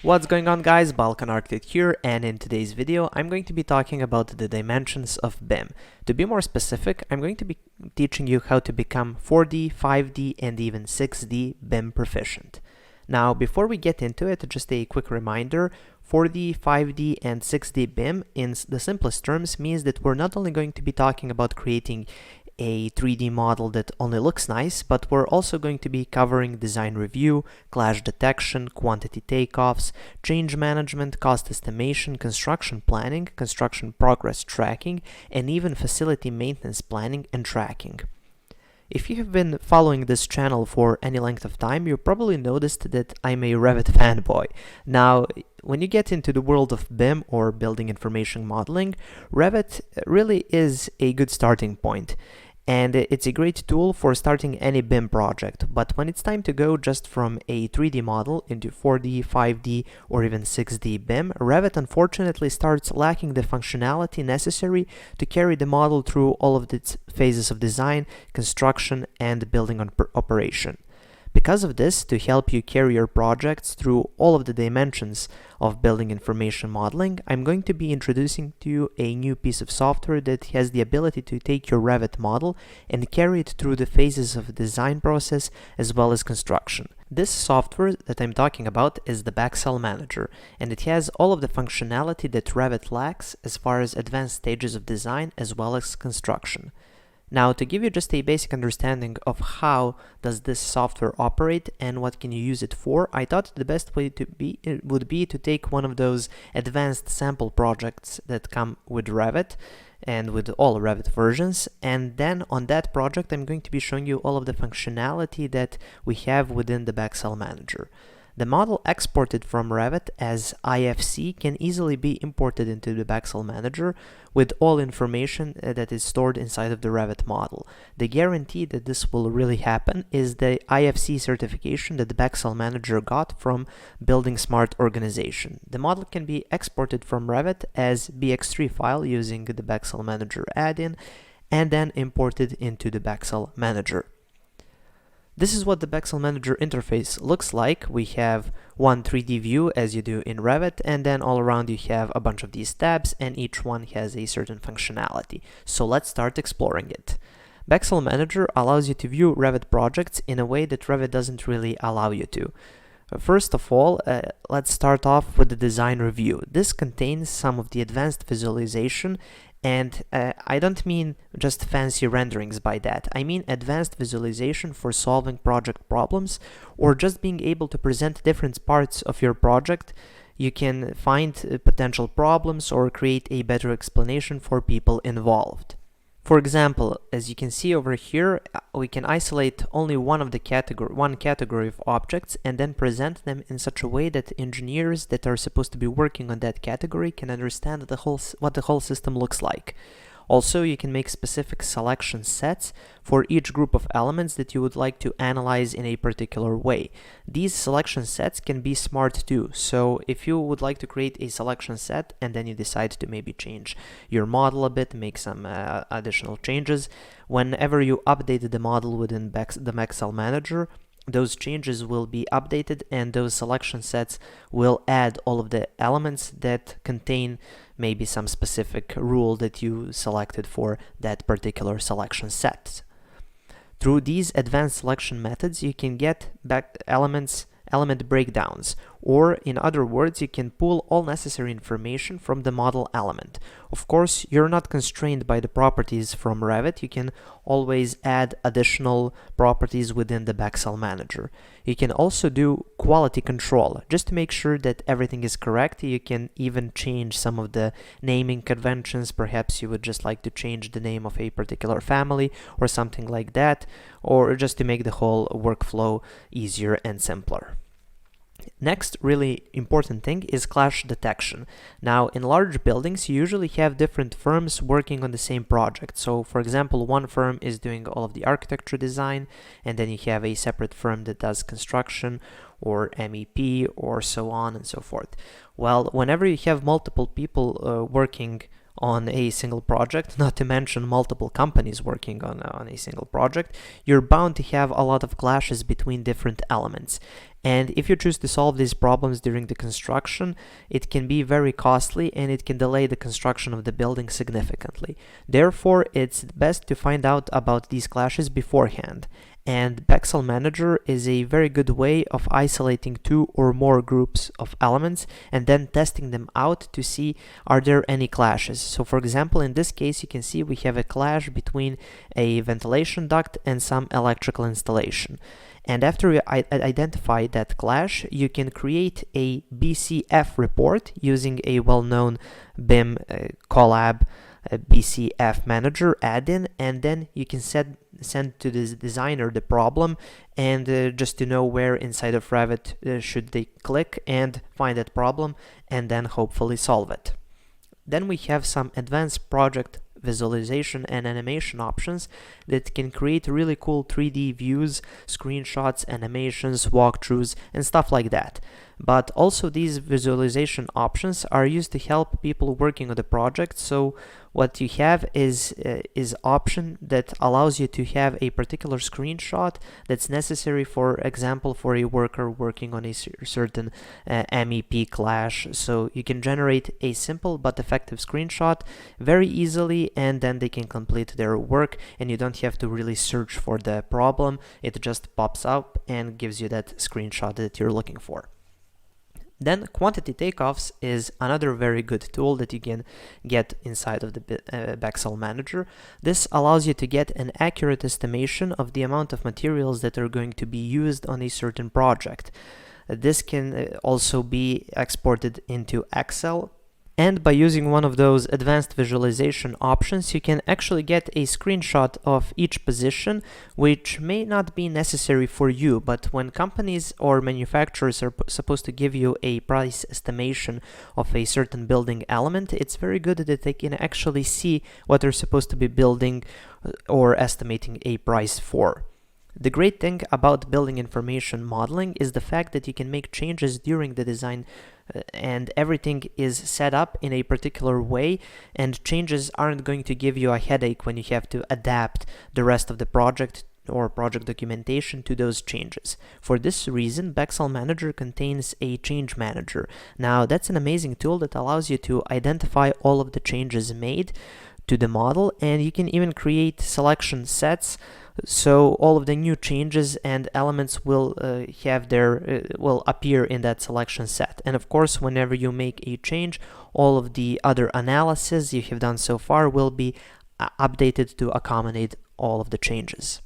What's going on, guys? Balkan Architect here, and in today's video I'm going to be talking about the dimensions of BIM. To be more specific, I'm going to be teaching you how to become 4D, 5D and even 6D BIM proficient. Now, before we get into it, just a quick reminder, 4D, 5D and 6D BIM in the simplest terms means that we're not only going to be talking about creating a 3D model that only looks nice, but we're also going to be covering design review, clash detection, quantity takeoffs, change management, cost estimation, construction planning, construction progress tracking, and even facility maintenance planning and tracking. If you have been following this channel for any length of time, you probably noticed that I'm a Revit fanboy. Now, when you get into the world of BIM or building information modeling, Revit really is a good starting point. And it's a great tool for starting any BIM project, but when it's time to go just from a 3D model into 4D, 5D, or even 6D BIM, Revit unfortunately starts lacking the functionality necessary to carry the model through all of its phases of design, construction, and building operation. Because of this, to help you carry your projects through all of the dimensions of building information modeling, I'm going to be introducing to you a new piece of software that has the ability to take your Revit model and carry it through the phases of the design process as well as construction. This software that I'm talking about is the Bexel Manager, and it has all of the functionality that Revit lacks as far as advanced stages of design as well as construction. Now, to give you just a basic understanding of how does this software operate and what can you use it for, I thought the best way would be to take one of those advanced sample projects that come with Revit and with all Revit versions, and then on that project I'm going to be showing you all of the functionality that we have within the Bexel Manager. The model exported from Revit as IFC can easily be imported into the Bexel Manager with all information that is stored inside of the Revit model. The guarantee that this will really happen is the IFC certification that the Bexel Manager got from Building Smart Organization. The model can be exported from Revit as BX3 file using the Bexel Manager add-in and then imported into the Bexel Manager. This is what the Bexel Manager interface looks like. We have one 3D view as you do in Revit, and then all around you have a bunch of these tabs and each one has a certain functionality. So let's start exploring it. Bexel Manager allows you to view Revit projects in a way that Revit doesn't really allow you to. First of all, let's start off with the design review. This contains some of the advanced visualization, and I don't mean just fancy renderings by that. I mean advanced visualization for solving project problems or just being able to present different parts of your project. You can find potential problems or create a better explanation for people involved. For example, as you can see over here, we can isolate only one category of objects and then present them in such a way that engineers that are supposed to be working on that category can understand what the whole system looks like. Also, you can make specific selection sets for each group of elements that you would like to analyze in a particular way. These selection sets can be smart too, so if you would like to create a selection set and then you decide to maybe change your model a bit, make some additional changes, whenever you update the model within the Bexel Manager, those changes will be updated and those selection sets will add all of the elements that contain maybe some specific rule that you selected for that particular selection set. Through these advanced selection methods, you can get back element breakdowns, or in other words, you can pull all necessary information from the model element. Of course, you're not constrained by the properties from Revit. You can always add additional properties within the Bexel Manager. You can also do quality control. Just to make sure that everything is correct, you can even change some of the naming conventions. Perhaps you would just like to change the name of a particular family or something like that, or just to make the whole workflow easier and simpler. Next really important thing is clash detection. Now, in large buildings, you usually have different firms working on the same project. So, for example, one firm is doing all of the architecture design, and then you have a separate firm that does construction or MEP or so on and so forth. Well, whenever you have multiple people working on a single project, not to mention multiple companies working on a single project, you're bound to have a lot of clashes between different elements. And if you choose to solve these problems during the construction, it can be very costly and it can delay the construction of the building significantly. Therefore, it's best to find out about these clashes beforehand. And Bexel Manager is a very good way of isolating two or more groups of elements and then testing them out to see are there any clashes. So for example, in this case, you can see we have a clash between a ventilation duct and some electrical installation. And after you identify that clash, you can create a BCF report using a well-known BIM Collab BCF Manager add-in, and then you can send to the designer the problem and just to know where inside of Revit should they click and find that problem and then hopefully solve it. Then we have some advanced project visualization and animation options that can create really cool 3D views, screenshots, animations, walkthroughs, and stuff like that. But also these visualization options are used to help people working on the project. So what you have is option that allows you to have a particular screenshot that's necessary, for example, for a worker working on a certain MEP clash. So you can generate a simple but effective screenshot very easily, and then they can complete their work and you don't have to really search for the problem. It just pops up and gives you that screenshot that you're looking for. Then quantity takeoffs is another very good tool that you can get inside of the Bexel Manager. This allows you to get an accurate estimation of the amount of materials that are going to be used on a certain project. This can also be exported into Excel. And by using one of those advanced visualization options, you can actually get a screenshot of each position, which may not be necessary for you, but when companies or manufacturers are supposed to give you a price estimation of a certain building element, it's very good that they can actually see what they're supposed to be building or estimating a price for. The great thing about building information modeling is the fact that you can make changes during the design and everything is set up in a particular way, and changes aren't going to give you a headache when you have to adapt the rest of the project or project documentation to those changes. For this reason, Bexel Manager contains a change manager. Now, that's an amazing tool that allows you to identify all of the changes made to the model, and you can even create selection sets, so all of the new changes and elements will will appear in that selection set. And of course, whenever you make a change, all of the other analysis you have done so far will be updated to accommodate all of the changes.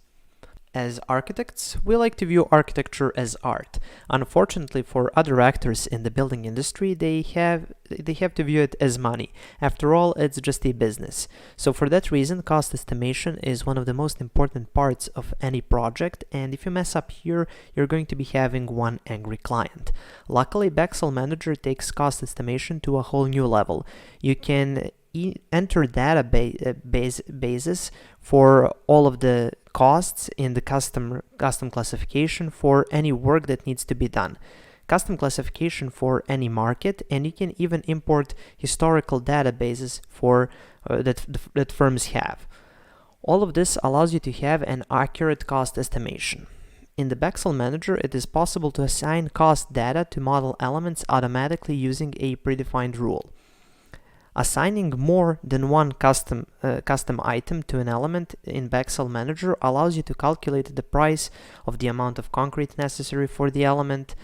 As architects, we like to view architecture as art. Unfortunately, for other actors in the building industry, they have to view it as money. After all, it's just a business. So for that reason, cost estimation is one of the most important parts of any project, and if you mess up here, you're going to be having one angry client. Luckily, Bexel Manager takes cost estimation to a whole new level. You can enter databases for all of the costs in the custom classification for any work that needs to be done, custom classification for any market, and you can even import historical databases for that firms have. All of this allows you to have an accurate cost estimation. In the Bexel Manager, it is possible to assign cost data to model elements automatically using a predefined rule. Assigning more than one custom item to an element in Bexel Manager allows you to calculate the price of the amount of concrete necessary for the element,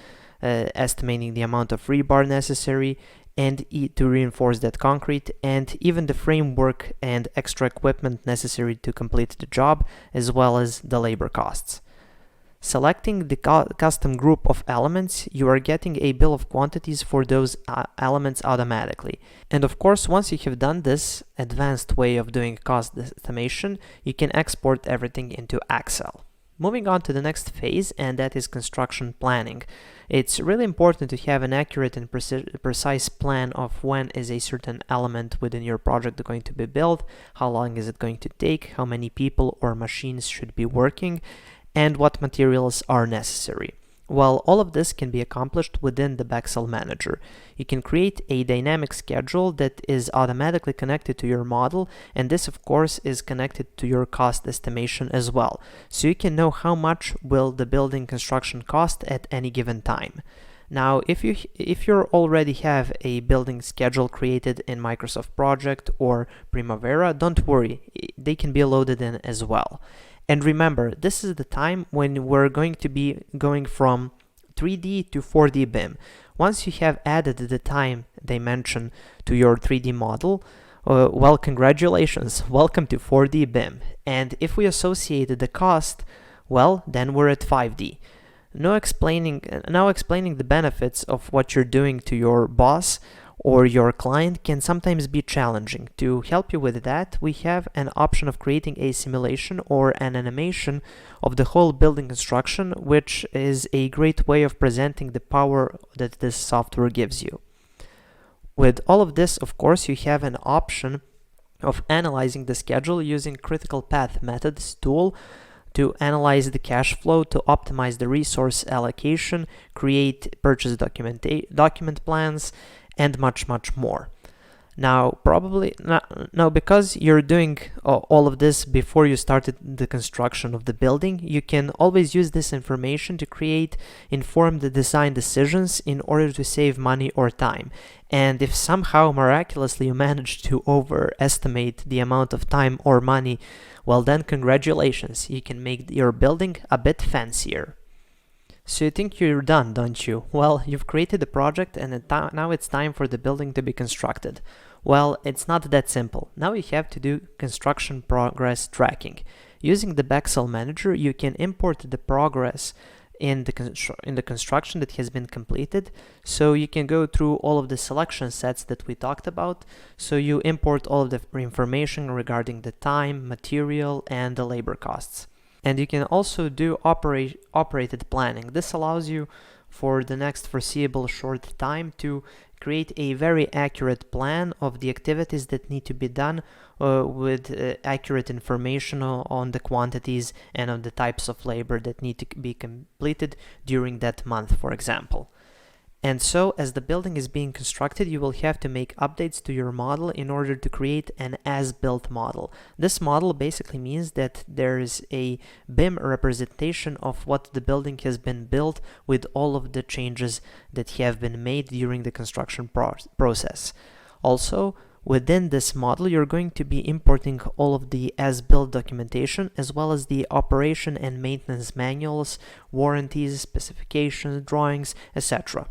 estimating the amount of rebar necessary and to reinforce that concrete, and even the framework and extra equipment necessary to complete the job, as well as the labor costs. Selecting the custom group of elements, you are getting a bill of quantities for those elements automatically. And of course, once you have done this advanced way of doing cost estimation, you can export everything into Excel. Moving on to the next phase, and that is construction planning. It's really important to have an accurate and precise plan of when is a certain element within your project going to be built, how long is it going to take, how many people or machines should be working, and what materials are necessary. Well, all of this can be accomplished within the Bexel Manager. You can create a dynamic schedule that is automatically connected to your model, and this of course is connected to your cost estimation as well. So you can know how much will the building construction cost at any given time. Now, if you already have a building schedule created in Microsoft Project or Primavera, don't worry, they can be loaded in as well. And remember, this is the time when we're going to be going from 3D to 4D BIM. Once you have added the time dimension to your 3D model, well, congratulations, welcome to 4D BIM. And if we associated the cost, well, then we're at 5D. Now explaining the benefits of what you're doing to your boss or your client can sometimes be challenging. To help you with that, we have an option of creating a simulation or an animation of the whole building construction, which is a great way of presenting the power that this software gives you. With all of this, of course, you have an option of analyzing the schedule using critical path methods tool to analyze the cash flow, to optimize the resource allocation, create purchase document plans, and much more. Now, because you're doing all of this before you started the construction of the building, you can always use this information to create informed design decisions in order to save money or time. And if somehow miraculously you manage to overestimate the amount of time or money, well then congratulations, you can make your building a bit fancier. So you think you're done, don't you? Well, you've created a project and now it's time for the building to be constructed. Well, it's not that simple. Now you have to do construction progress tracking. Using the Bexel Manager, you can import the progress in the construction that has been completed. So you can go through all of the selection sets that we talked about. So you import all of the information regarding the time, material, and the labor costs. And you can also do operated planning. This allows you for the next foreseeable short time to create a very accurate plan of the activities that need to be done with accurate information on the quantities and on the types of labor that need to be completed during that month, for example. And so, as the building is being constructed, you will have to make updates to your model in order to create an as-built model. This model basically means that there is a BIM representation of what the building has been built with all of the changes that have been made during the construction process. Also, within this model, you're going to be importing all of the as-built documentation as well as the operation and maintenance manuals, warranties, specifications, drawings, etc.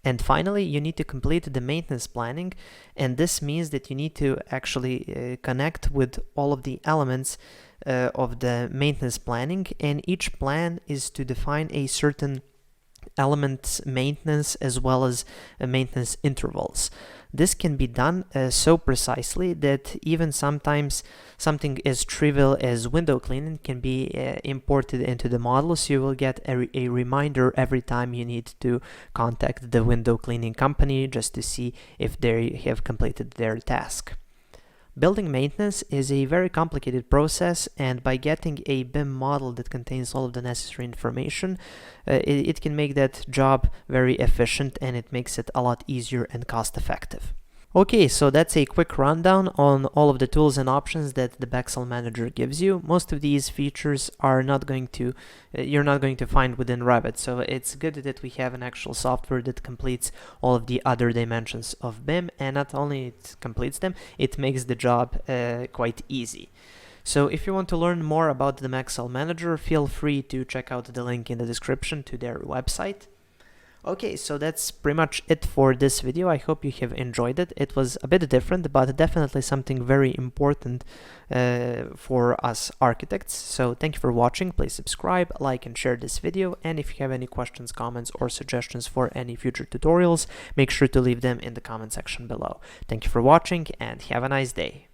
And finally, you need to complete the maintenance planning, and this means that you need to actually connect with all of the elements of the maintenance planning, and each plan is to define a certain element maintenance as well as maintenance intervals. This can be done so precisely that even sometimes something as trivial as window cleaning can be imported into the model, so you will get a reminder every time you need to contact the window cleaning company just to see if they have completed their task. Building maintenance is a very complicated process, and by getting a BIM model that contains all of the necessary information, it can make that job very efficient, and it makes it a lot easier and cost effective. Okay, so that's a quick rundown on all of the tools and options that the Bexel Manager gives you. Most of these features are not going to, you're not going to find within Revit, so it's good that we have an actual software that completes all of the other dimensions of BIM, and not only it completes them, it makes the job quite easy. So if you want to learn more about the Bexel Manager, feel free to check out the link in the description to their website. Okay, so that's pretty much it for this video. I hope you have enjoyed it. It was a bit different, but definitely something very important for us architects. So thank you for watching. Please subscribe, like, and share this video. And if you have any questions, comments, or suggestions for any future tutorials, make sure to leave them in the comment section below. Thank you for watching and have a nice day.